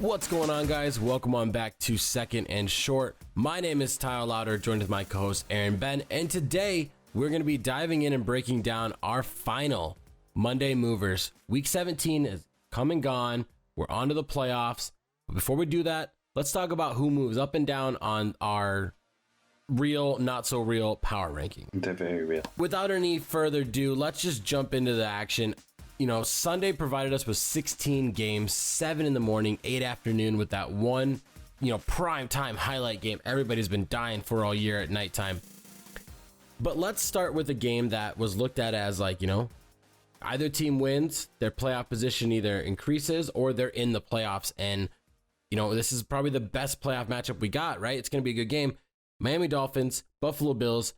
What's going on, guys? Welcome on back to Second and Short. My name is Tyler Lauder, joined with my co-host Aaron Ben, and today we're going to be diving in and breaking down our final Monday movers. Week 17 is come and gone. We're on to the playoffs. But before we do that, let's talk about who moves up and down on our real, not so real power ranking. They're very real. Without any further ado, let's just jump into the action. You know, Sunday provided us with 16 games, 7 in the morning, 8 afternoon with that one, prime time highlight game everybody's been dying for all year at nighttime. But let's start with a game that was looked at as either team wins, their playoff position either increases or they're in the playoffs. And, this is probably the best playoff matchup we got, right? It's going to be a good game. Miami Dolphins, Buffalo Bills.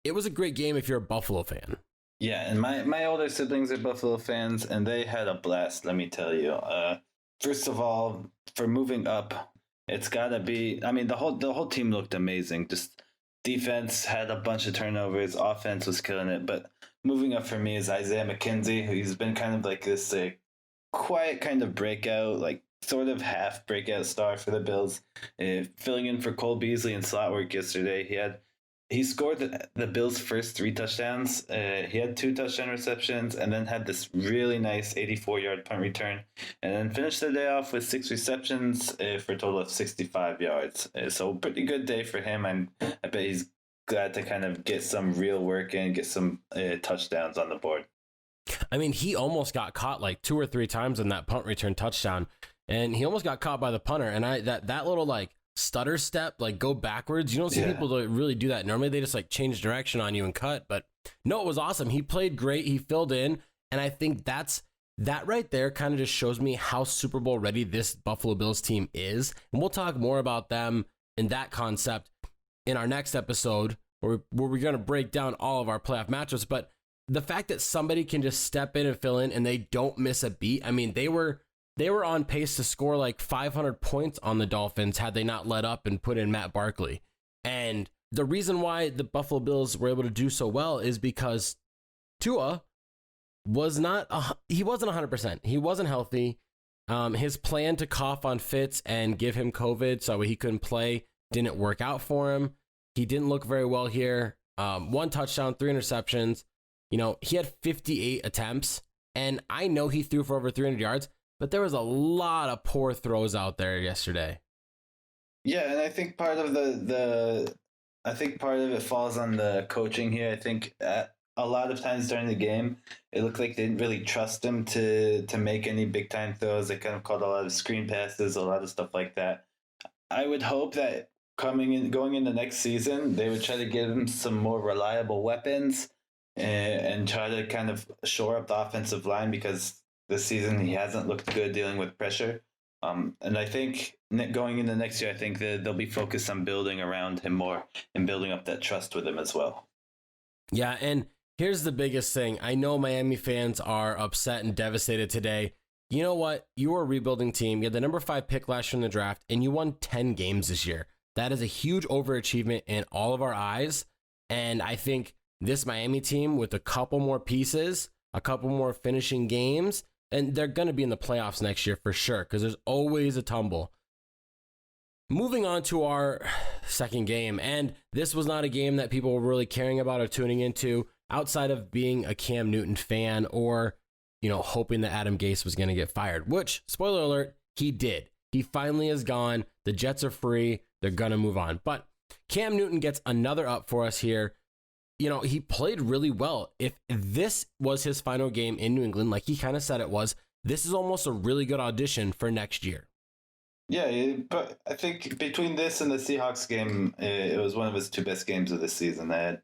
It was a great game if you're a Buffalo fan. Yeah, and my older siblings are Buffalo fans, and they had a blast, let me tell you. First of all, for moving up, it's got to be, the whole team looked amazing. Just defense had a bunch of turnovers, offense was killing it, but moving up for me is Isaiah McKenzie, who's been kind of like this quiet kind of breakout, like sort of half breakout star for the Bills, filling in for Cole Beasley in slot work yesterday. He scored the Bills' first 3 touchdowns. He had 2 touchdown receptions and then had this really nice 84-yard punt return, and then finished the day off with 6 receptions for a total of 65 yards. So pretty good day for him. I bet he's glad to kind of get some real work in, get some touchdowns on the board. I mean, he almost got caught like 2 or 3 times in that punt return touchdown, and he almost got caught by the punter. And that little stutter step, go backwards. You don't see people that really do that. Normally they just change direction on you and cut, but no, it was awesome. He played great. He filled in. And I think that right there kind of just shows me how Super Bowl ready this Buffalo Bills team is. And we'll talk more about them and that concept in our next episode where we're going to break down all of our playoff matchups. But the fact that somebody can just step in and fill in and they don't miss a beat. I mean, they were on pace to score 500 points on the Dolphins had they not let up and put in Matt Barkley. And the reason why the Buffalo Bills were able to do so well is because Tua wasn't 100%. He wasn't healthy. His plan to cough on Fitz and give him COVID so he couldn't play didn't work out for him. He didn't look very well here. 1 touchdown, 3 interceptions. He had 58 attempts, and I know he threw for over 300 yards, but there was a lot of poor throws out there yesterday. Yeah, and I think part of it falls on the coaching here. I think a lot of times during the game, it looked like they didn't really trust him to make any big time throws. They kind of called a lot of screen passes, a lot of stuff like that. I would hope that going into next season, they would try to give him some more reliable weapons and try to kind of shore up the offensive line, because this season he hasn't looked good dealing with pressure. And I think going into next year, I think that they'll be focused on building around him more and building up that trust with him as well. Yeah, and here's the biggest thing. I know Miami fans are upset and devastated today. You know what? You were a rebuilding team. You had the number 5 pick last year in the draft, and you won 10 games this year. That is a huge overachievement in all of our eyes. And I think this Miami team, with a couple more pieces, a couple more finishing games, and they're going to be in the playoffs next year for sure, because there's always a tumble. Moving on to our second game, and this was not a game that people were really caring about or tuning into outside of being a Cam Newton fan or, hoping that Adam Gase was going to get fired, which, spoiler alert, he did. He finally is gone. The Jets are free. They're going to move on. But Cam Newton gets another up for us here. He played really well. If this was his final game in New England, like he kind of said it was, this is almost a really good audition for next year. Yeah, but I think between this and the Seahawks game, it was one of his 2 best games of the season. They had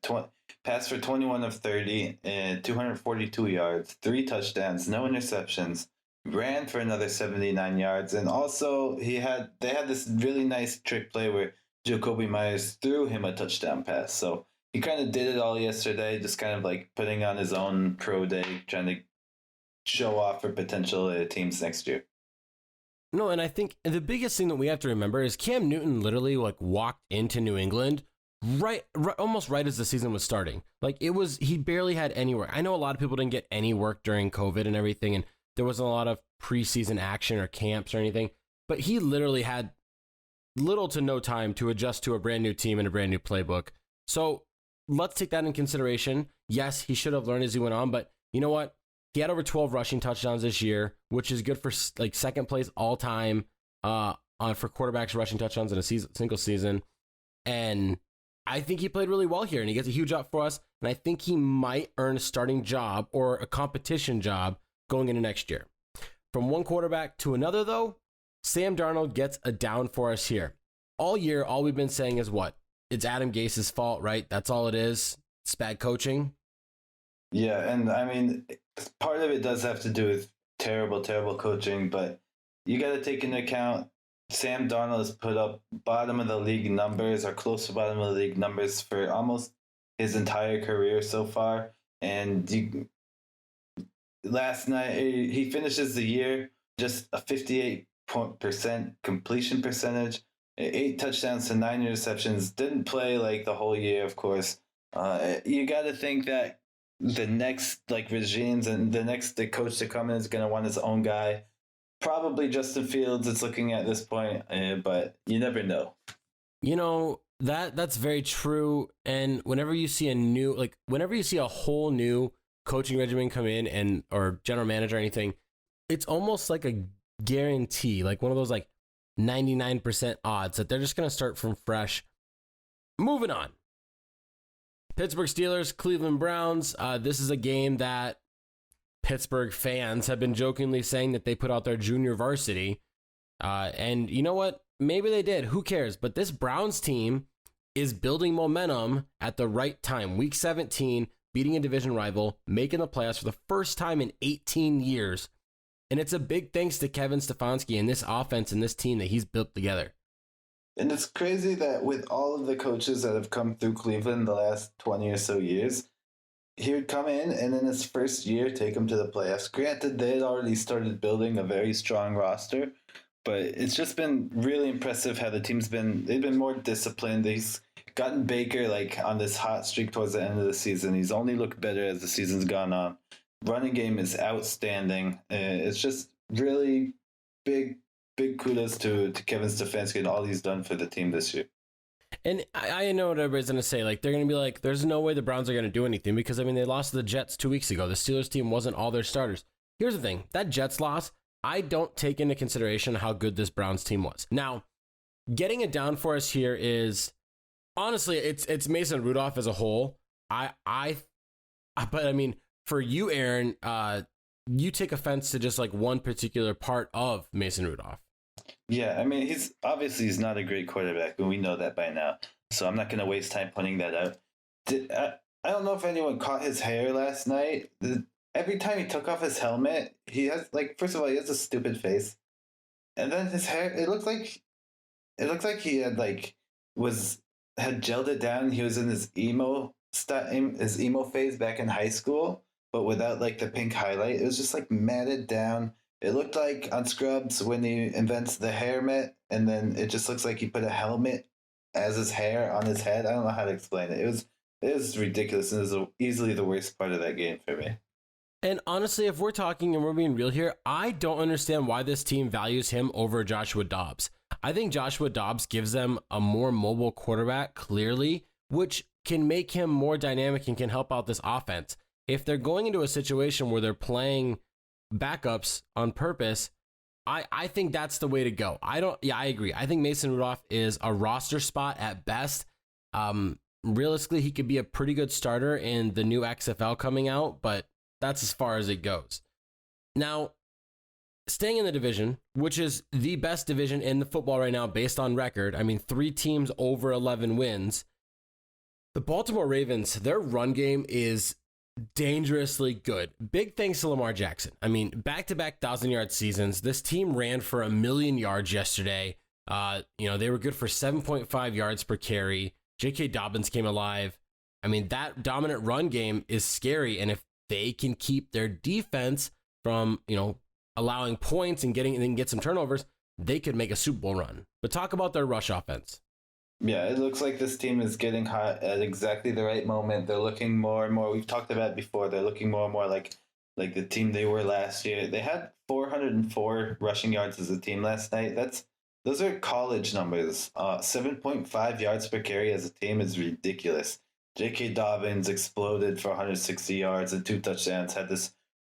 passed for 21 of 30, 242 yards, 3 touchdowns, no interceptions, ran for another 79 yards, and also they had this really nice trick play where Jacoby Myers threw him a touchdown pass. So he kind of did it all yesterday, just kind of putting on his own pro day, trying to show off for potential teams next year. No, and I think the biggest thing that we have to remember is Cam Newton literally walked into New England right almost right as the season was starting. He barely had any work. I know a lot of people didn't get any work during COVID and everything, and there wasn't a lot of preseason action or camps or anything. but he literally had little to no time to adjust to a brand new team and a brand new playbook. So let's take that in consideration. Yes, he should have learned as he went on, but you know what? He had over 12 rushing touchdowns this year, which is good for like second place all time for quarterbacks rushing touchdowns in a single season. And I think he played really well here, and he gets a huge up for us. And I think he might earn a starting job or a competition job going into next year. From one quarterback to another, though, Sam Darnold gets a down for us here. All year, all we've been saying is what? It's Adam Gase's fault, right? That's all it is. It's bad coaching. Yeah, and I mean, part of it does have to do with terrible coaching, but you got to take into account Sam Darnold has put up bottom of the league numbers or close to bottom of the league numbers for almost his entire career so far. And last night, he finishes the year just a 58% completion percentage, 8 touchdowns to 9 interceptions. Didn't play like the whole year, of course. You got to think that the next regimes and the coach to come in is going to want his own guy. Probably Justin Fields is looking at this point, but you never know. You know, that's very true. And whenever you see a whole new coaching regimen come in or general manager or anything, it's almost like a guarantee, like one of those 99% odds that they're just going to start from fresh. Moving on. Pittsburgh Steelers, Cleveland Browns. This is a game that Pittsburgh fans have been jokingly saying that they put out their junior varsity. And you know what? Maybe they did. Who cares? But this Browns team is building momentum at the right time. Week 17, beating a division rival, making the playoffs for the first time in 18 years. And it's a big thanks to Kevin Stefanski and this offense and this team that he's built together. And it's crazy that with all of the coaches that have come through Cleveland the last 20 or so years, he would come in and in his first year take them to the playoffs. Granted, they had already started building a very strong roster, but it's just been really impressive how the team's they've been more disciplined. He's gotten Baker on this hot streak towards the end of the season. He's only looked better as the season's gone on. Running game is outstanding. It's just really big kudos to Kevin Stefanski and all he's done for the team this year. And I know what everybody's going to say. They're going to be there's no way the Browns are going to do anything because, they lost to the Jets 2 weeks ago. The Steelers team wasn't all their starters. Here's the thing. That Jets loss, I don't take into consideration how good this Browns team was. Now, getting it down for us here is, honestly, it's Mason Rudolph as a whole. But for you, Aaron, you take offense to just one particular part of Mason Rudolph. Yeah, he's not a great quarterback, and we know that by now. So I'm not going to waste time pointing that out. I don't know if anyone caught his hair last night. Every time he took off his helmet, he has first of all, he has a stupid face, and then his hair. It looks like he had had gelled it down. He was in his emo phase back in high school, but without the pink highlight. It was just matted down. It looked like on Scrubs when he invents the hair mitt, and then it just looks like he put a helmet as his hair on his head. I don't know how to explain it. It was ridiculous, and it was easily the worst part of that game for me. And honestly, if we're talking and we're being real here, I don't understand why this team values him over Joshua Dobbs. I think Joshua Dobbs gives them a more mobile quarterback, clearly, which can make him more dynamic and can help out this offense. If they're going into a situation where they're playing backups on purpose, I think that's the way to go. I agree. I think Mason Rudolph is a roster spot at best. Realistically, he could be a pretty good starter in the new XFL coming out, but that's as far as it goes. Now, staying in the division, which is the best division in the football right now based on record, 3 teams over 11 wins. The Baltimore Ravens, their run game is dangerously good. Big thanks to Lamar Jackson. Back-to-back 1,000-yard seasons. This team ran for 1,000,000 yards yesterday. They were good for 7.5 yards per carry. J.K. Dobbins came alive. That dominant run game is scary, and if they can keep their defense from, allowing points and get some turnovers, they could make a Super Bowl run. But talk about their rush offense. Yeah, it looks like this team is getting hot at exactly the right moment. They're looking more and more, we've talked about it before, they're looking more and more like like the team they were last year. They had 404 rushing yards as a team last night. Those are college numbers. 7.5 yards per carry as a team is ridiculous. J.K. Dobbins exploded for 160 yards and 2 touchdowns. Had this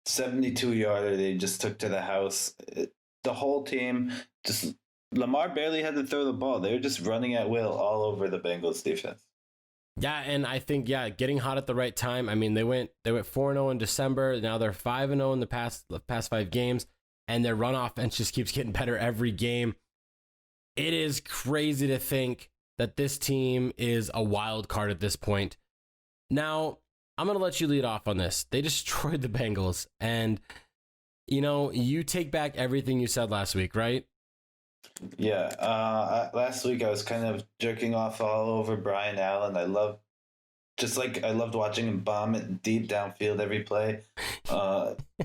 72-yarder they just took to the house. The whole team just Lamar barely had to throw the ball. They were just running at will all over the Bengals defense. Yeah, and I think getting hot at the right time. I mean, they went 4-0 in December. Now they're 5-0 in the past 5 games, and their run offense just keeps getting better every game. It is crazy to think that this team is a wild card at this point. Now, I'm going to let you lead off on this. They destroyed the Bengals, and you take back everything you said last week, right? Yeah, last week I was kind of jerking off all over Brian Allen. I loved watching him bomb it deep downfield every play.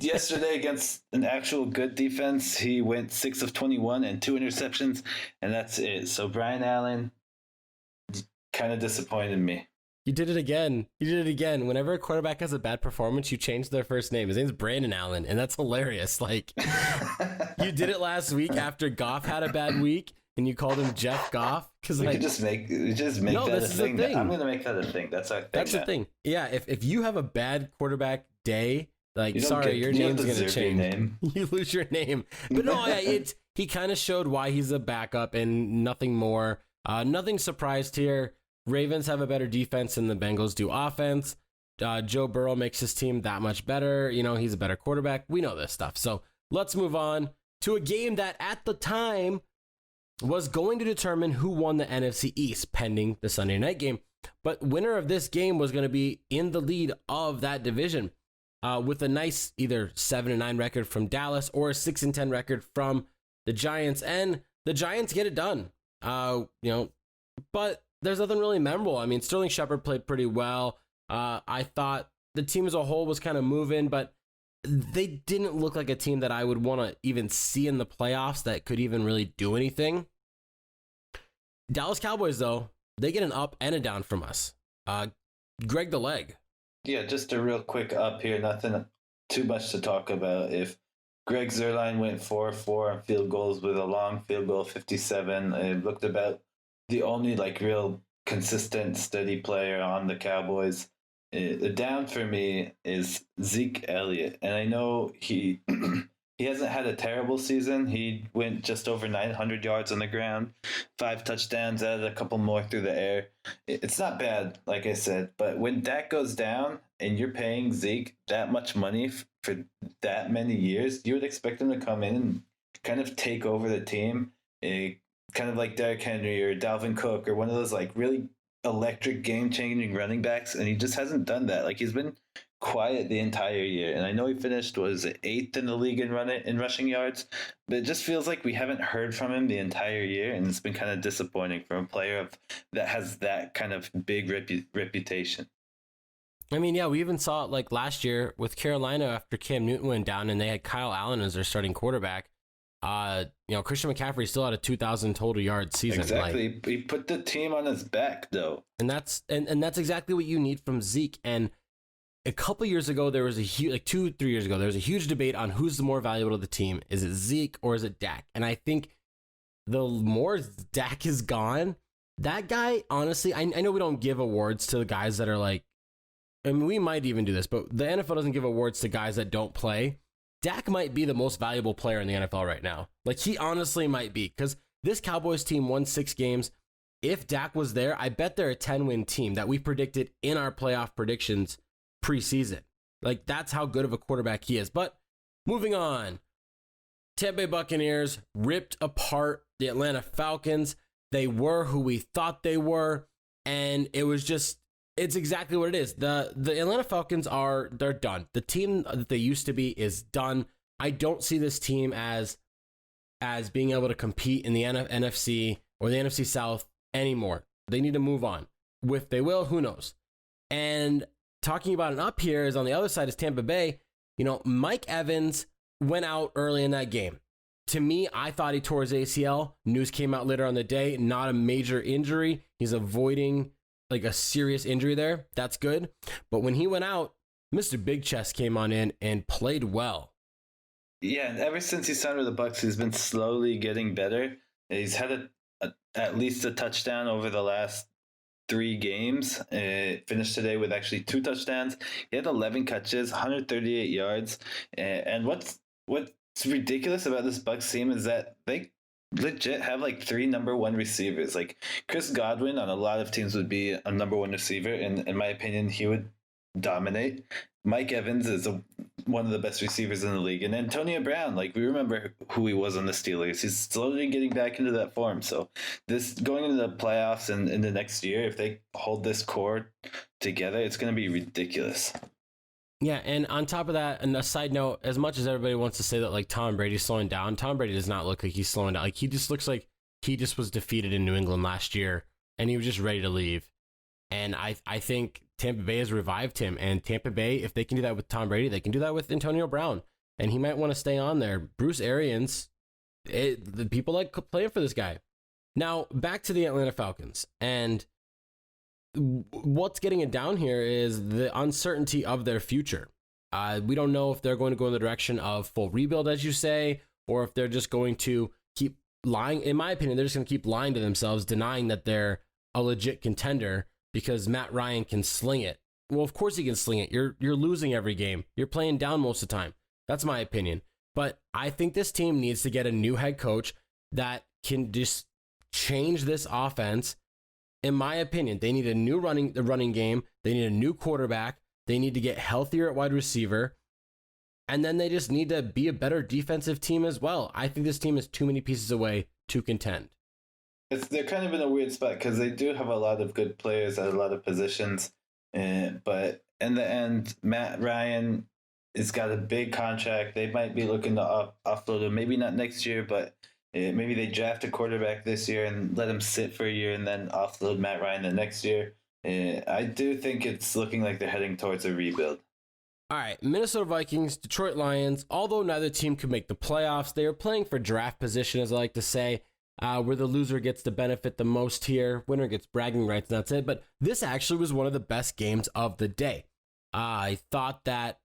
Yesterday against an actual good defense, he went 6 of 21 and 2 interceptions, and that's it. So Brian Allen kind of disappointed me. You did it again. Whenever a quarterback has a bad performance, you change their first name. His name's Brandon Allen, and that's hilarious. Like, you did it last week after Goff had a bad week, and you called him Jeff Goff. Because we could just make no, that a thing. I'm going to make that a thing. That's our thing. That's the thing. Yeah, if you have a bad quarterback day, like, your name's going to change. You lose your name. But no, he kind of showed why he's a backup and nothing more. Nothing surprised here. Ravens have a better defense than the Bengals do offense. Joe Burrow makes his team that much better. He's a better quarterback. We know this stuff. So let's move on to a game that at the time was going to determine who won the NFC East pending the Sunday night game. But winner of this game was going to be in the lead of that division with a nice either 7-9 record from Dallas or a 6-10 record from the Giants. And the Giants get it done. But there's nothing really memorable. I mean, Sterling Shepard played pretty well. I thought the team as a whole was kind of moving, but they didn't look like a team that I would want to even see in the playoffs that could even really do anything. Dallas Cowboys, though, they get an up and a down from us. Greg the Leg. Yeah, just a real quick up here. Nothing too much to talk about. If Greg Zuerlein went 4-4 on field goals with a long field goal, 57, it looked about the only real consistent, steady player on the Cowboys. The down for me is Zeke Elliott, and I know he hasn't had a terrible season. He went just over 900 yards on the ground, 5 touchdowns, added a couple more through the air. It's not bad, like I said, but when Dak goes down and you're paying Zeke that much money for that many years, you would expect him to come in and kind of take over the team. Kind of like Derrick Henry or Dalvin Cook or one of those really electric game-changing running backs, and he just hasn't done that. He's been quiet the entire year, and I know he finished 8th in the league in rushing yards, but it just feels like we haven't heard from him the entire year, and it's been kind of disappointing from a player that has that kind of big reputation. I mean, yeah, we even saw it last year with Carolina after Cam Newton went down, and they had Kyle Allen as their starting quarterback. Christian McCaffrey still had a 2,000 total yard season. Exactly. He put the team on his back, though. And that's exactly what you need from Zeke. And a couple years ago, there was a huge, 2-3 years ago, there was a huge debate on who's the more valuable to the team. Is it Zeke or is it Dak? And I think the more Dak is gone, that guy, honestly, I know we don't give awards to the guys that are we might even do this, but the NFL doesn't give awards to guys that don't play. Dak might be the most valuable player in the NFL right now. He honestly might be, because this Cowboys team won 6 games. If Dak was there, I bet they're a 10-win team that we predicted in our playoff predictions preseason. That's how good of a quarterback he is. But moving on, Tampa Bay Buccaneers ripped apart the Atlanta Falcons. They were who we thought they were, and it's exactly what it is. The Atlanta Falcons they're done. The team that they used to be is done. I don't see this team as being able to compete in the NFC or the NFC South anymore. They need to move on. If they will, who knows? And talking about an up here is on the other side is Tampa Bay. Mike Evans went out early in that game. To me, I thought he tore his ACL. News came out later on the day, not a major injury. He's avoiding a serious injury there. That's good. But when he went out, Mr. Big Chest came on in and played well. Yeah, and ever since he signed with the Bucks, he's been slowly getting better. He's had at least a touchdown over the last 3 games. Finished today with actually 2 touchdowns. He had 11 catches, 138 yards. And what's ridiculous about this Bucks team is that they legit have like 3 number 1 receivers. Like Chris Godwin on a lot of teams would be a number 1 receiver, and in my opinion, he would dominate. Mike Evans is one of the best receivers in the league, and Antonio Brown, like we remember who he was on the Steelers. He's slowly getting back into that form. So this going into the playoffs and in the next year, if they hold this core together, it's going to be ridiculous. Yeah, and on top of that, and a side note, as much as everybody wants to say that like Tom Brady's slowing down, Tom Brady does not look like he's slowing down. Like he just looks like he just was defeated in New England last year, and he was just ready to leave. And I think Tampa Bay has revived him. And Tampa Bay, if they can do that with Tom Brady, they can do that with Antonio Brown. And he might want to stay on there. Bruce Arians, the people like playing for this guy. Now, back to the Atlanta Falcons. And what's getting it down here is the uncertainty of their future. We don't know if they're going to go in the direction of full rebuild, as you say, or if they're just going to keep lying. In my opinion, they're just going to keep lying to themselves, denying that they're a legit contender, because Matt Ryan can sling it. Well, of course he can sling it. You're losing every game. You're playing down most of the time. That's my opinion. But I think this team needs to get a new head coach that can just change this offense. In my opinion, they need a new running game. They need a new quarterback. They need to get healthier at wide receiver. And then they just need to be a better defensive team as well. I think this team is too many pieces away to contend. They're kind of in a weird spot because they do have a lot of good players at a lot of positions. But in the end, Matt Ryan has got a big contract. They might be looking to offload him. Maybe not next year, but maybe they draft a quarterback this year and let him sit for a year and then offload Matt Ryan the next year. I do think it's looking like they're heading towards a rebuild. All right, Minnesota Vikings, Detroit Lions. Although neither team could make the playoffs, they are playing for draft position, as I like to say. Where the loser gets to benefit the most here. Winner gets bragging rights, and that's it. But this actually was one of the best games of the day. I thought that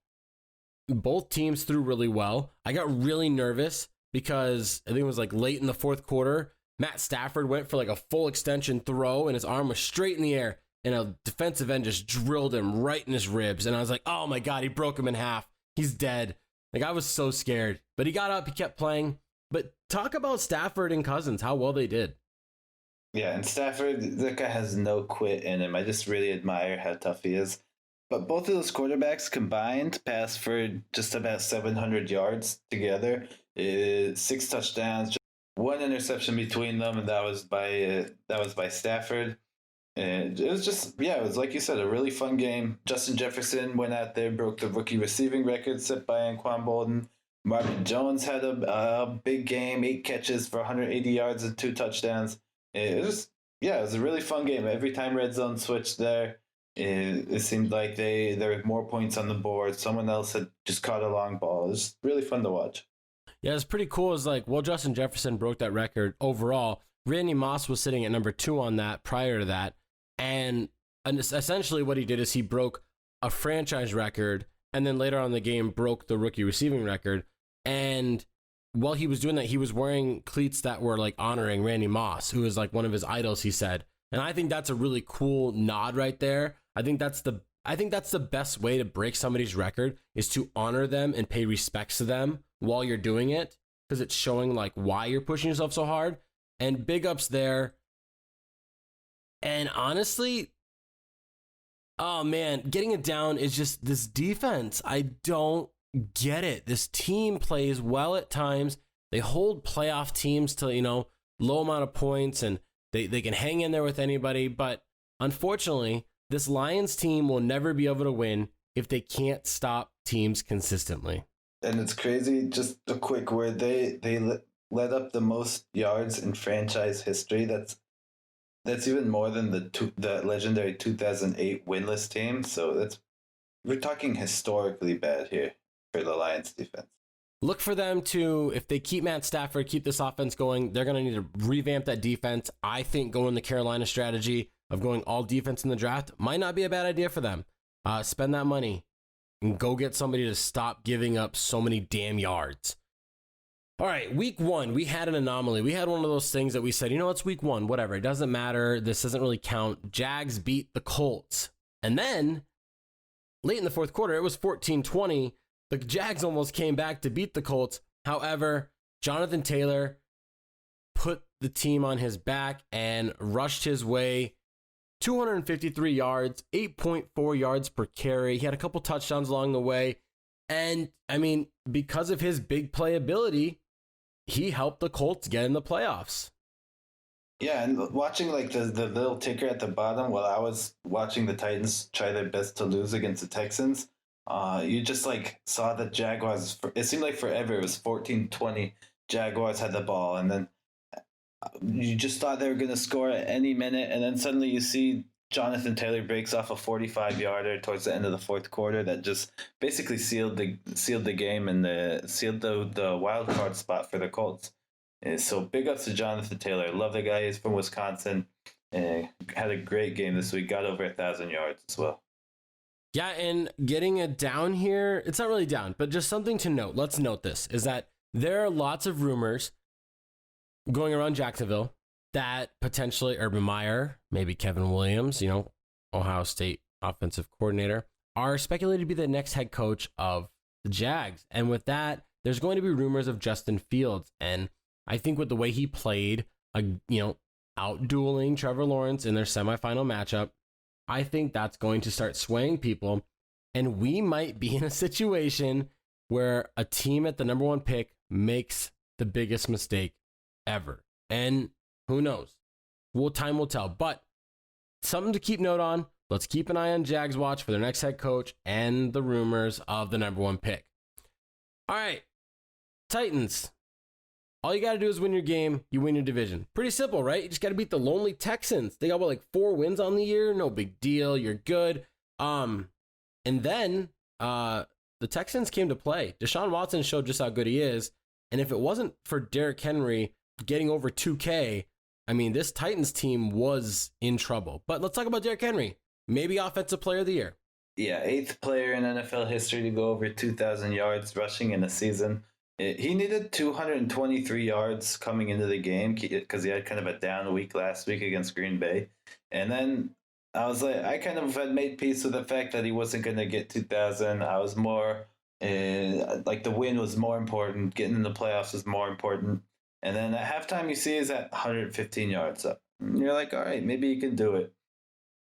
both teams threw really well. I got really nervous because I think it was like late in the fourth quarter. Matt Stafford went for like a full extension throw, and his arm was straight in the air, and a defensive end just drilled him right in his ribs. And I was like, oh my God, he broke him in half. He's dead. Like, I was so scared. But he got up, he kept playing. But talk about Stafford and Cousins, how well they did. Yeah, and Stafford, that guy has no quit in him. I just really admire how tough he is. But both of those quarterbacks combined passed for just about 700 yards together. 6 touchdowns, just 1 interception between them, and that was by Stafford. And it was just, it was like you said, a really fun game. Justin Jefferson went out there, broke the rookie receiving record set by Anquan Bolden. Marvin Jones had a big game, 8 catches for 180 yards and 2 touchdowns. It was a really fun game. Every time Red Zone switched there, it seemed like there were more points on the board. Someone else had just caught a long ball. It was really fun to watch. Yeah, it's pretty cool. It's like, well, Justin Jefferson broke that record overall. Randy Moss was sitting at number 2 on that prior to that. And essentially what he did is he broke a franchise record, and then later on in the game broke the rookie receiving record. And while he was doing that, he was wearing cleats that were like honoring Randy Moss, who is like one of his idols, he said. And I think that's a really cool nod right there. I think that's the best way to break somebody's record, is to honor them and pay respects to them while you're doing it, because it's showing like why you're pushing yourself so hard. And big ups there. And honestly, oh man, getting it down is just this defense. I don't get it. This team plays well at times. They hold playoff teams to, low amount of points, and they can hang in there with anybody. But unfortunately, this Lions team will never be able to win if they can't stop teams consistently. And it's crazy. Just a quick word. They led up the most yards in franchise history. That's even more than the legendary 2008 winless team. So we're talking historically bad here for the Lions defense. Look for them to, if they keep Matt Stafford, keep this offense going, they're going to need to revamp that defense. I think going the Carolina strategy of going all defense in the draft might not be a bad idea for them. Spend that money. and go get somebody to stop giving up so many damn yards. All right, week 1, we had an anomaly. We had one of those things that we said, it's week 1, whatever. It doesn't matter. This doesn't really count. Jags beat the Colts. And then, late in the fourth quarter, it was 14-20. The Jags almost came back to beat the Colts. However, Jonathan Taylor put the team on his back and rushed his way 253 yards, 8.4 yards per carry. He had a couple touchdowns along the way. And, because of his big playability, he helped the Colts get in the playoffs. Yeah, and watching the little ticker at the bottom while I was watching the Titans try their best to lose against the Texans, you just saw the Jaguars. It seemed like forever. It was 14-20. Jaguars had the ball, and then you just thought they were going to score at any minute, and then suddenly you see Jonathan Taylor breaks off a 45-yarder towards the end of the fourth quarter that just basically sealed the game and sealed the wild card spot for the Colts. And so big ups to Jonathan Taylor. Love the guy. He's from Wisconsin. Had a great game this week. Got over 1,000 yards as well. Yeah, and getting it down here, it's not really down, but just something to note. Let's note this, is that there are lots of rumors going around Jacksonville that potentially Urban Meyer, maybe Kevin Williams, Ohio State offensive coordinator, are speculated to be the next head coach of the Jags. And with that, there's going to be rumors of Justin Fields. And I think with the way he played, out-dueling Trevor Lawrence in their semifinal matchup, I think that's going to start swaying people. And we might be in a situation where a team at the number 1 pick makes the biggest mistake ever. And who knows? Time will tell. But something to keep note on. Let's keep an eye on Jags watch for their next head coach and the rumors of the number 1 pick. All right, Titans. All you got to do is win your game. You win your division. Pretty simple, right? You just got to beat the lonely Texans. They got 4 wins on the year. No big deal. You're good. And then the Texans came to play. Deshaun Watson showed just how good he is. And if it wasn't for Derrick Henry getting over 2K, this Titans team was in trouble. But let's talk about Derrick Henry. Maybe Offensive Player of the Year. Yeah, 8th player in NFL history to go over 2,000 yards rushing in a season. He needed 223 yards coming into the game because he had kind of a down week last week against Green Bay. And then I kind of had made peace with the fact that he wasn't going to get 2,000. I was more the win was more important. Getting in the playoffs was more important. And then at halftime, you see he's at 115 yards up. And you're like, all right, maybe you can do it.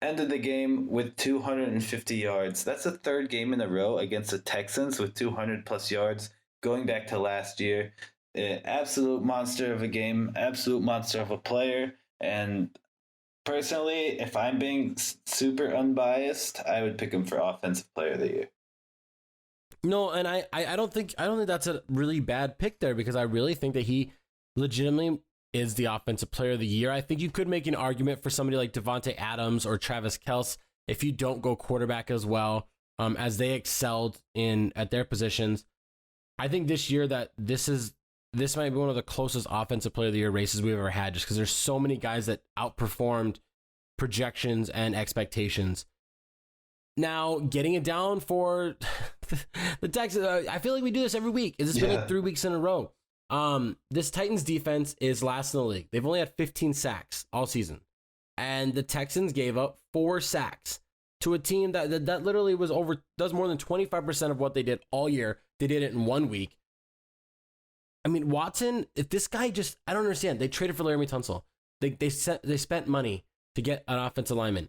Ended the game with 250 yards. That's the 3rd game in a row against the Texans with 200-plus yards. Going back to last year, absolute monster of a game, absolute monster of a player. And personally, if I'm being super unbiased, I would pick him for Offensive Player of the Year. No, and I don't think that's a really bad pick there, because I really think that he legitimately is the Offensive Player of the Year. I think you could make an argument for somebody like Devontae Adams or Travis Kelce if you don't go quarterback as well, as they excelled at their positions. I think this year that this might be one of the closest Offensive Player of the Year races we've ever had, just because there's so many guys that outperformed projections and expectations. Now, getting it down for the Texans, I feel like we do this every week. It's been 3 weeks in a row. This Titans defense is last in the league. They've only had 15 sacks all season. And the Texans gave up 4 sacks to a team that literally does more than 25% of what they did all year. They did it in 1 week. Watson, if this guy I don't understand. They traded for Laramie Tunsil. They spent money to get an offensive lineman.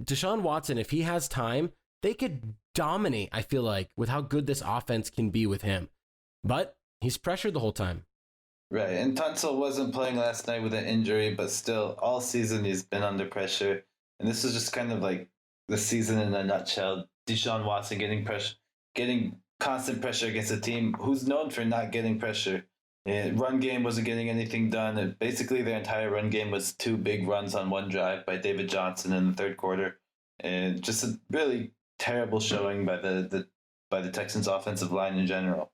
Deshaun Watson, if he has time, they could dominate, I feel like, with how good this offense can be with him. But he's pressured the whole time. Right, and Tunsil wasn't playing last night with an injury, but still, all season he's been under pressure. And this is just kind of like the season in a nutshell. Deshaun Watson getting constant pressure against a team who's known for not getting pressure. Run game wasn't getting anything done. Basically, their entire run game was 2 big runs on 1 drive by David Johnson in the 3rd quarter. And just a really terrible showing by the Texans' offensive line in general.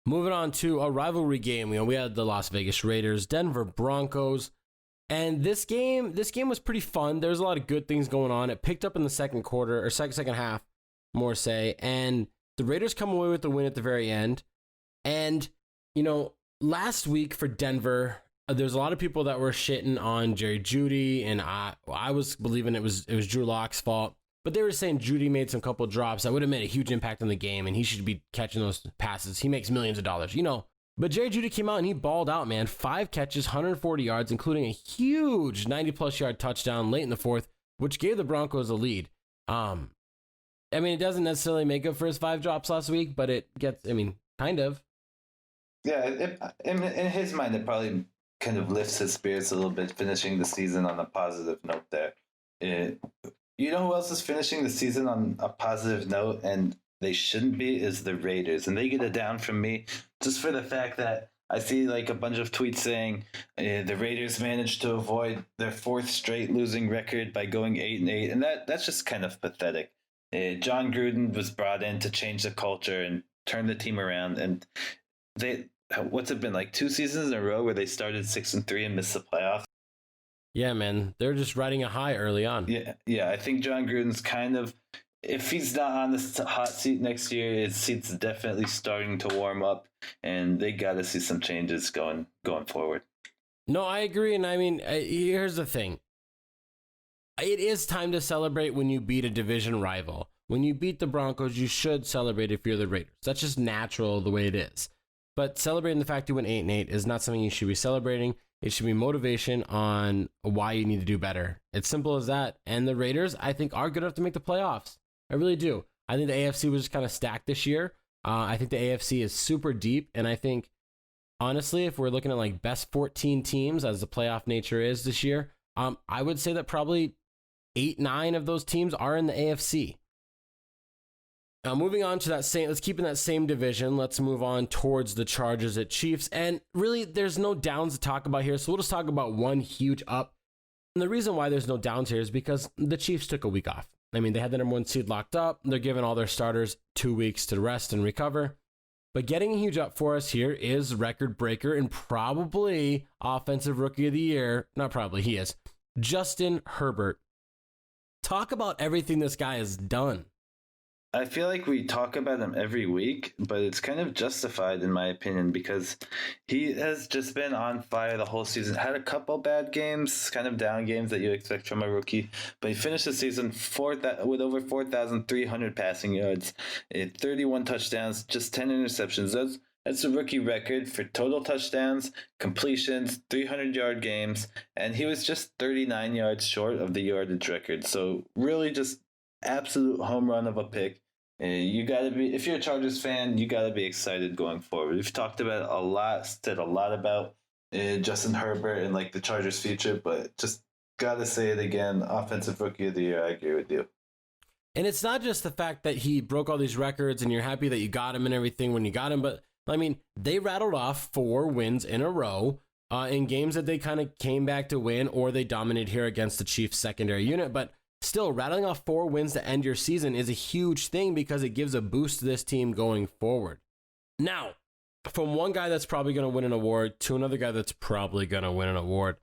Moving on to a rivalry game, we had the Las Vegas Raiders, Denver Broncos, and this game was pretty fun. There's a lot of good things going on. It picked up in the second quarter or second half. more say, and the Raiders come away with the win at the very end. And, you know, last week for Denver, there's a lot of people that were shitting on Jerry Jeudy, and I was believing it was Drew Lock's fault. But they were saying Jeudy made some couple drops that would have made a huge impact on the game, and he should be catching those passes. He makes millions of dollars, you know. But Jerry Jeudy came out and he balled out, man. 5 catches, 140 yards, including a huge 90-plus yard touchdown late in the fourth, which gave the Broncos a lead. I mean, it doesn't necessarily make up for his 5 drops last week, but it gets, I mean, kind of. Yeah, in his mind, it probably kind of lifts his spirits a little bit, finishing the season on a positive note there. You know who else is finishing the season on a positive note, and they shouldn't be, is the Raiders. And they get it down from me just for the fact that I see like a bunch of tweets saying the Raiders managed to avoid their 4th straight losing record by going 8-8, and that's just kind of pathetic. John Gruden was brought in to change the culture and turn the team around, and what's it been, like 2 seasons in a row where they started 6-3 and missed the playoffs? Yeah, man, they're just riding a high early on. Yeah. I think John Gruden's kind of, if he's not on the hot seat next year, his seat's definitely starting to warm up, and they got to see some changes going forward. No, I agree, and I mean, here's the thing. It is time to celebrate when you beat a division rival. When you beat the Broncos, you should celebrate if you're the Raiders. That's just natural the way it is. But celebrating the fact you went 8-8 is not something you should be celebrating. It should be motivation on why you need to do better. It's simple as that. And the Raiders, I think, are good enough to make the playoffs. I really do. I think the AFC was just kind of stacked this year. I think the AFC is super deep. And I think, honestly, if we're looking at like best 14 teams as the playoff nature is this year, I would say that probably 8-9 of those teams are in the AFC. Now, moving on to let's keep in that same division. Let's move on towards the Chargers at Chiefs. And really, there's no downs to talk about here. So we'll just talk about one huge up. And the reason why there's no downs here is because the Chiefs took a week off. I mean, they had the number 1 seed locked up. They're giving all their starters 2 weeks to rest and recover. But getting a huge up for us here is record breaker and probably offensive rookie of the year. Not probably, he is. Justin Herbert. Talk about everything this guy has done. I feel like we talk about him every week, but it's kind of justified in my opinion because he has just been on fire the whole season. Had a couple bad games, kind of down games that you expect from a rookie, but he finished the season with over 4,300 passing yards, 31 touchdowns, just 10 interceptions. That's a rookie record for total touchdowns, completions, 300-yard games, and he was just 39 yards short of the yardage record. So really just absolute home run of a pick. You gotta be, if you're a Chargers fan, you gotta be excited going forward. We've talked about it a lot, said a lot about Justin Herbert and like the Chargers' future, but just gotta say it again, offensive rookie of the year. I agree with you. And it's not just the fact that he broke all these records and you're happy that you got him and everything when you got him, but I mean, they rattled off 4 wins in a row in games that they kind of came back to win, or they dominated here against the Chiefs secondary unit. But still, rattling off 4 wins to end your season is a huge thing because it gives a boost to this team going forward. Now, from one guy that's probably going to win an award to another guy that's probably going to win an award.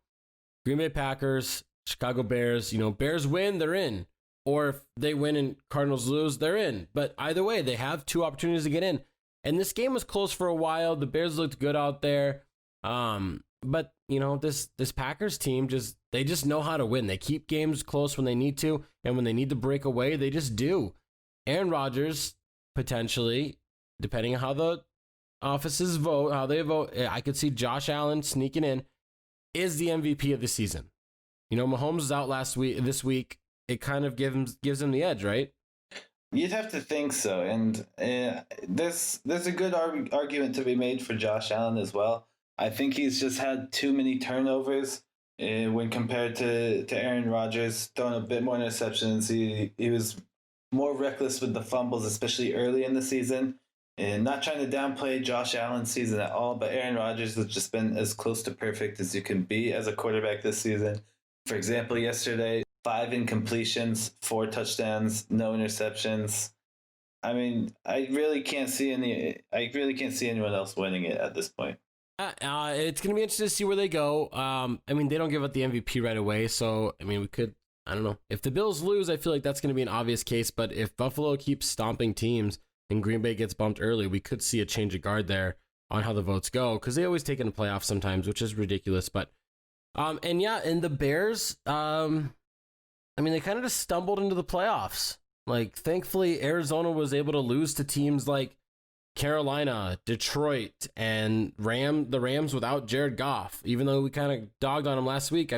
Green Bay Packers, Chicago Bears, Bears win, they're in. Or if they win and Cardinals lose, they're in. But either way, they have 2 opportunities to get in. And this game was close for a while. The Bears looked good out there. But, this Packers team, they just know how to win. They keep games close when they need to. And when they need to break away, they just do. Aaron Rodgers, potentially, depending on how the offices vote, how they vote, I could see Josh Allen sneaking in, is the MVP of the season. Mahomes is out this week. It kind of gives him the edge, right? You'd have to think so, and there's a good argument to be made for Josh Allen as well. I think he's just had too many turnovers when compared to Aaron Rodgers, throwing a bit more interceptions. He was more reckless with the fumbles, especially early in the season. And not trying to downplay Josh Allen's season at all, but Aaron Rodgers has just been as close to perfect as you can be as a quarterback this season. For example, yesterday, 5 incompletions, 4 touchdowns, no interceptions. I mean, I really can't see anyone else winning it at this point. It's going to be interesting to see where they go. They don't give out the MVP right away, so we could I don't know. If the Bills lose, I feel like that's going to be an obvious case. But if Buffalo keeps stomping teams and Green Bay gets bumped early, we could see a change of guard there on how the votes go, because they always take in the playoffs sometimes, which is ridiculous. But and the Bears, they kind of just stumbled into the playoffs. Like, thankfully, Arizona was able to lose to teams like Carolina, Detroit, and the Rams without Jared Goff. Even though we kind of dogged on them last week,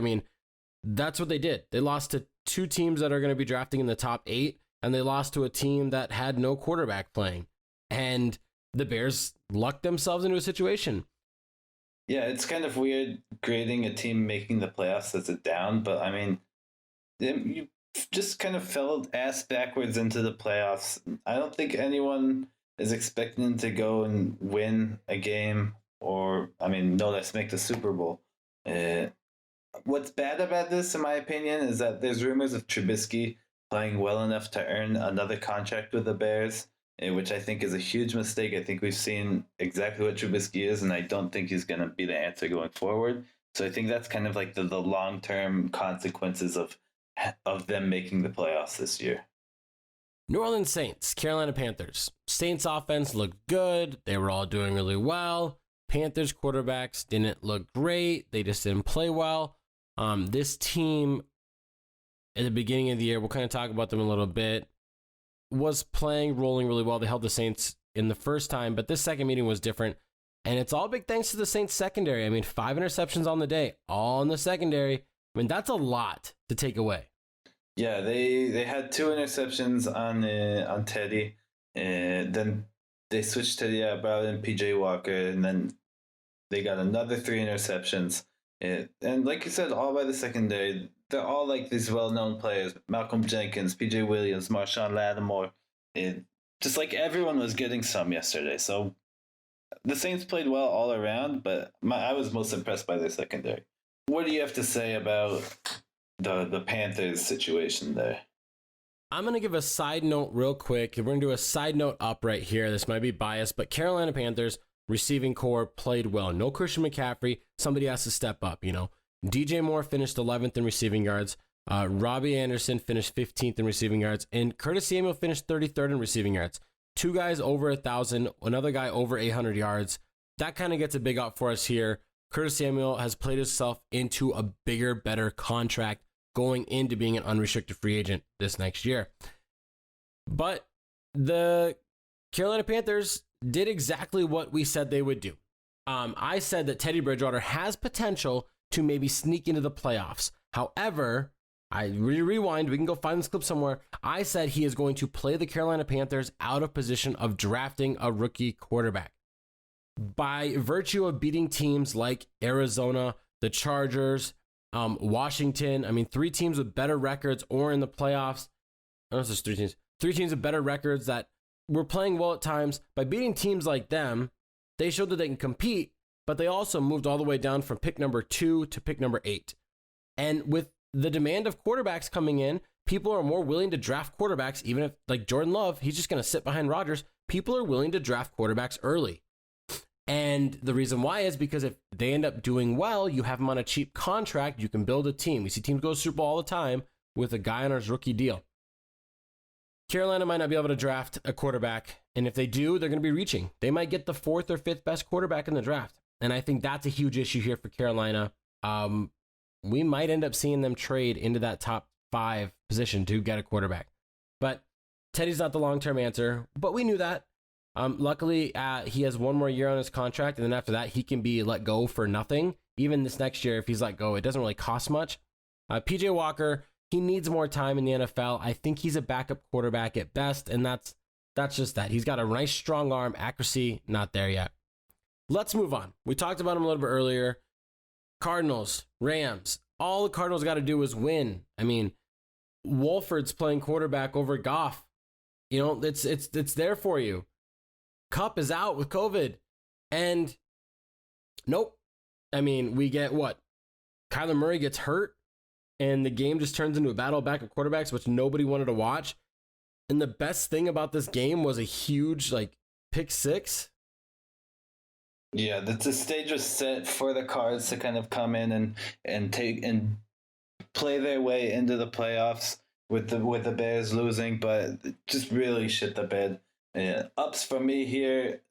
that's what they did. They lost to two teams that are going to be drafting in the top 8, and they lost to a team that had no quarterback playing. And the Bears lucked themselves into a situation. Yeah, it's kind of weird grading a team making the playoffs as a down, but you just kind of fell ass backwards into the playoffs. I don't think anyone is expecting them to go and win a game or, no less make the Super Bowl. What's bad about this, in my opinion, is that there's rumors of Trubisky playing well enough to earn another contract with the Bears, which I think is a huge mistake. I think we've seen exactly what Trubisky is, and I don't think he's going to be the answer going forward. So I think that's kind of like the long-term consequences of them making the playoffs this year. New Orleans Saints, Carolina Panthers. Saints offense looked good. They were all doing really well. Panthers quarterbacks didn't look great. They just didn't play well. This team, at the beginning of the year, we'll kind of talk about them a little bit, was rolling really well. They held the Saints in the first time, but this second meeting was different. And it's all big thanks to the Saints secondary. 5 interceptions on the day, all in the secondary. That's a lot to take away. Yeah, they had 2 interceptions on Teddy. Then they switched Teddy out and PJ Walker, and then they got another 3 interceptions. And like you said, all by the secondary. They're all like these well-known players: Malcolm Jenkins, PJ Williams, Marshawn Lattimore. Just like everyone was getting some yesterday. So the Saints played well all around, but I was most impressed by their secondary. What do you have to say about the Panthers situation there? I'm going to give a side note real quick. We're going to do a side note up right here. This might be biased, but Carolina Panthers receiving core played well. No Christian McCaffrey. Somebody has to step up, DJ Moore finished 11th in receiving yards. Robbie Anderson finished 15th in receiving yards. And Curtis Samuel finished 33rd in receiving yards. 2 guys over 1,000. Another guy over 800 yards. That kind of gets a big up for us here. Curtis Samuel has played himself into a bigger, better contract going into being an unrestricted free agent this next year. But the Carolina Panthers did exactly what we said they would do. I said that Teddy Bridgewater has potential to maybe sneak into the playoffs. However, I rewind. We can go find this clip somewhere. I said he is going to play the Carolina Panthers out of position of drafting a rookie quarterback. By virtue of beating teams like Arizona, the Chargers, Washington, 3 teams with better records or in the playoffs. No, it's just 3 teams. 3 teams with better records that were playing well at times. By beating teams like them, they showed that they can compete, but they also moved all the way down from pick number 2 to pick number 8. And with the demand of quarterbacks coming in, people are more willing to draft quarterbacks, even if, like Jordan Love, he's just going to sit behind Rodgers. People are willing to draft quarterbacks early. And the reason why is because if they end up doing well, you have them on a cheap contract, you can build a team. We see teams go to Super Bowl all the time with a guy on his rookie deal. Carolina might not be able to draft a quarterback, and if they do, they're going to be reaching. They might get the 4th or 5th best quarterback in the draft, and I think that's a huge issue here for Carolina. We might end up seeing them trade into that top 5 position to get a quarterback. But Teddy's not the long-term answer, but we knew that. Luckily, he has 1 more year on his contract, and then after that, he can be let go for nothing. Even this next year, if he's let go, it doesn't really cost much. PJ Walker, he needs more time in the NFL. I think he's a backup quarterback at best, and that's just that. He's got a nice, strong arm. Accuracy, not there yet. Let's move on. We talked about him a little bit earlier. Cardinals, Rams. All the Cardinals got to do is win. Wolford's playing quarterback over Goff. It's there for you. Kupp is out with COVID. And nope. We get what? Kyler Murray gets hurt, and the game just turns into a battle back of quarterbacks, which nobody wanted to watch. And the best thing about this game was a huge, pick 6. Yeah, the stage was set for the Cards to kind of come in and take and play their way into the playoffs with the Bears losing, but just really shit the bed. Ups for me here.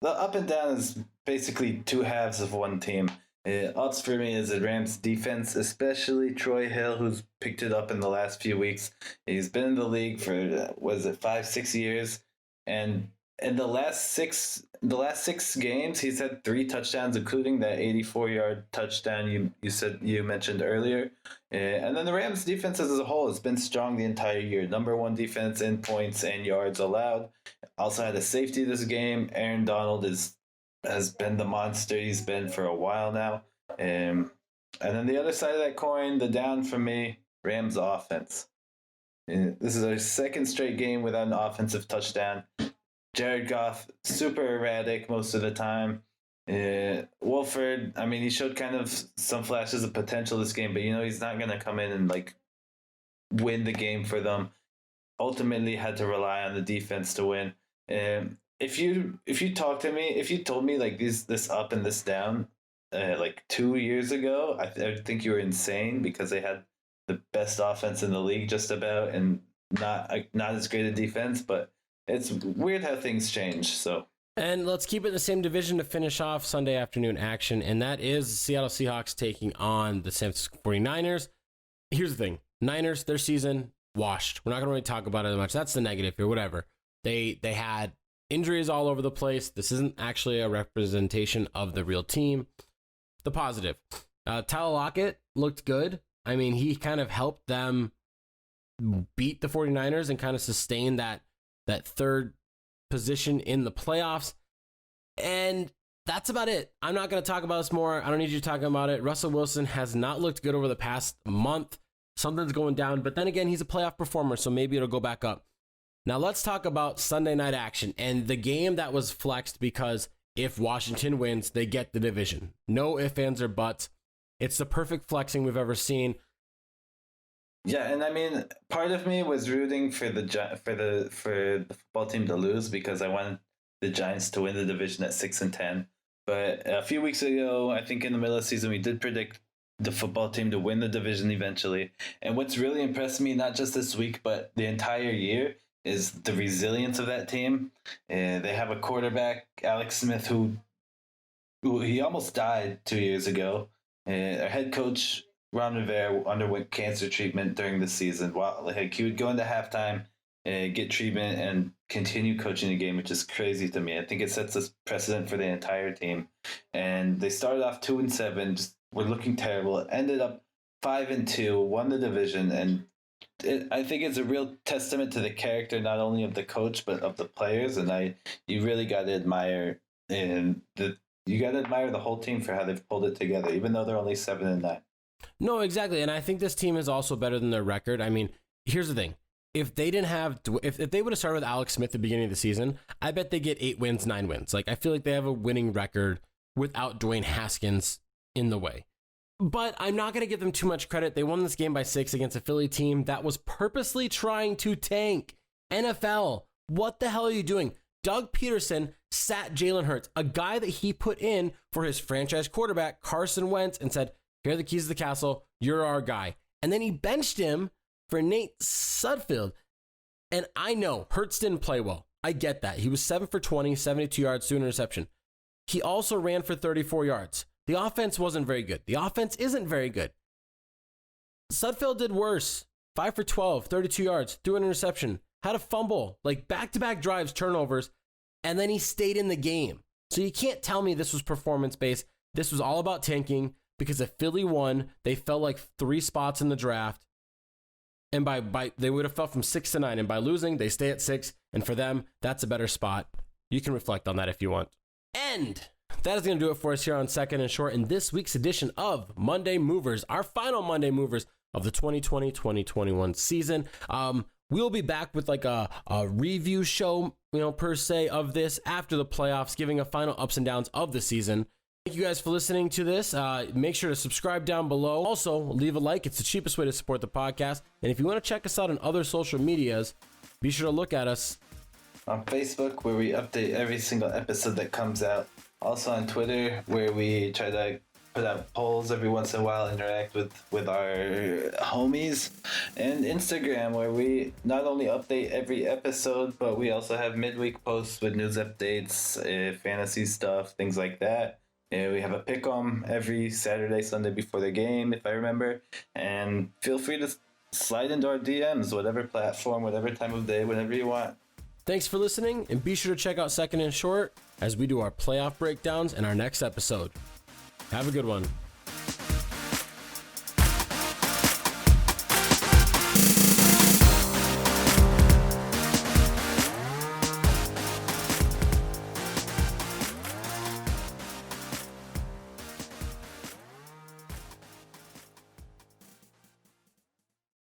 The up and down is basically two halves of one team. Ups for me is the Rams defense, especially Troy Hill, who's picked it up in the last few weeks. He's been in the league for 5-6 years, and in the last six games, he's had 3 touchdowns, including that 84-yard touchdown you mentioned earlier. And then the Rams defense as a whole has been strong the entire year. Number 1 defense in points and yards allowed. Also had a safety this game. Aaron Donald has been the monster he's been for a while now. And then the other side of that coin, the down for me, Rams offense. This is our second straight game without an offensive touchdown. Jared Goff, super erratic most of the time. Wolford, I mean, he showed kind of some flashes of potential this game, but he's not going to come in and win the game for them. Ultimately had to rely on the defense to win. If you told me this up and this down 2 years ago, I think you were insane, because they had the best offense in the league just about, and not as great a defense, but it's weird how things change. So, and let's keep it in the same division to finish off Sunday afternoon action, and that is the Seattle Seahawks taking on the San Francisco 49ers. Here's the thing. Niners, their season, washed. We're not going to really talk about it as much. That's the negative here, whatever. They had injuries all over the place. This isn't actually a representation of the real team. The positive. Tyler Lockett looked good. I mean, he kind of helped them beat the 49ers and kind of sustain that third position in the playoffs. And that's about it. I'm not going to talk about this more. I don't need you talking about it. Russell Wilson has not looked good over the past month. Something's going down, but then again, he's a playoff performer, so maybe it'll go back up. Now let's talk about Sunday night action and the game that was flexed, because if Washington wins, they get the division. No ifs, ands, or buts. It's the perfect flexing we've ever seen. Yeah, and I mean, part of me was rooting for the football team to lose, because I wanted the Giants to win the division at 6-10. But a few weeks ago, I think in the middle of the season, we did predict the football team to win the division eventually. And what's really impressed me, not just this week, but the entire year, is the resilience of that team. They have a quarterback, Alex Smith, who he almost died 2 years ago. Our head coach, Ron Rivera, underwent cancer treatment during the season. He would go into halftime, get treatment, and continue coaching the game, which is crazy to me. I think it sets a precedent for the entire team. And they started off 2-7, just were looking terrible. Ended up 5-2, won the division, and I think it's a real testament to the character, not only of the coach but of the players. And you really got to admire the whole team for how they've pulled it together, even though they're only 7-9. No, exactly. And I think this team is also better than their record. I mean, here's the thing. If they didn't have, if they would have started with Alex Smith at the beginning of the season, I bet they get 8 wins, 9 wins. I feel like they have a winning record without Dwayne Haskins in the way. But I'm not going to give them too much credit. They won this game by 6 against a Philly team that was purposely trying to tank. NFL, what the hell are you doing? Doug Peterson sat Jalen Hurts, a guy that he put in for his franchise quarterback, Carson Wentz, and said, here are the keys to the castle. You're our guy. And then he benched him for Nate Sudfeld. And I know Hurts didn't play well. I get that. He was 7 for 20, 72 yards, 2 interception. He also ran for 34 yards. The offense wasn't very good. The offense isn't very good. Sudfeld did worse. 5 for 12, 32 yards, threw an interception, had a fumble, back-to-back drives, turnovers, and then he stayed in the game. So you can't tell me this was performance-based. This was all about tanking, because if Philly won, they fell 3 spots in the draft. And by they would have fell from 6-9. And by losing, they stay at 6. And for them, that's a better spot. You can reflect on that if you want. And that is going to do it for us here on Second and Short in this week's edition of Monday Movers, our final Monday Movers of the 2020-2021 season. We'll be back with a review show, per se, of this after the playoffs, giving a final ups and downs of the season. Thank you guys for listening to this. Make sure to subscribe down below. Also, leave a like. It's the cheapest way to support the podcast. And if you want to check us out on other social medias, be sure to look at us on Facebook, where we update every single episode that comes out. Also on Twitter, where we try to put out polls every once in a while, interact with our homies, and Instagram, where we not only update every episode, but we also have midweek posts with news updates, fantasy stuff, things like that. We have a pick-em every Saturday, Sunday before the game, if I remember. And feel free to slide into our DMs, whatever platform, whatever time of day, whenever you want. Thanks for listening, and be sure to check out Second and Short as we do our playoff breakdowns in our next episode. Have a good one.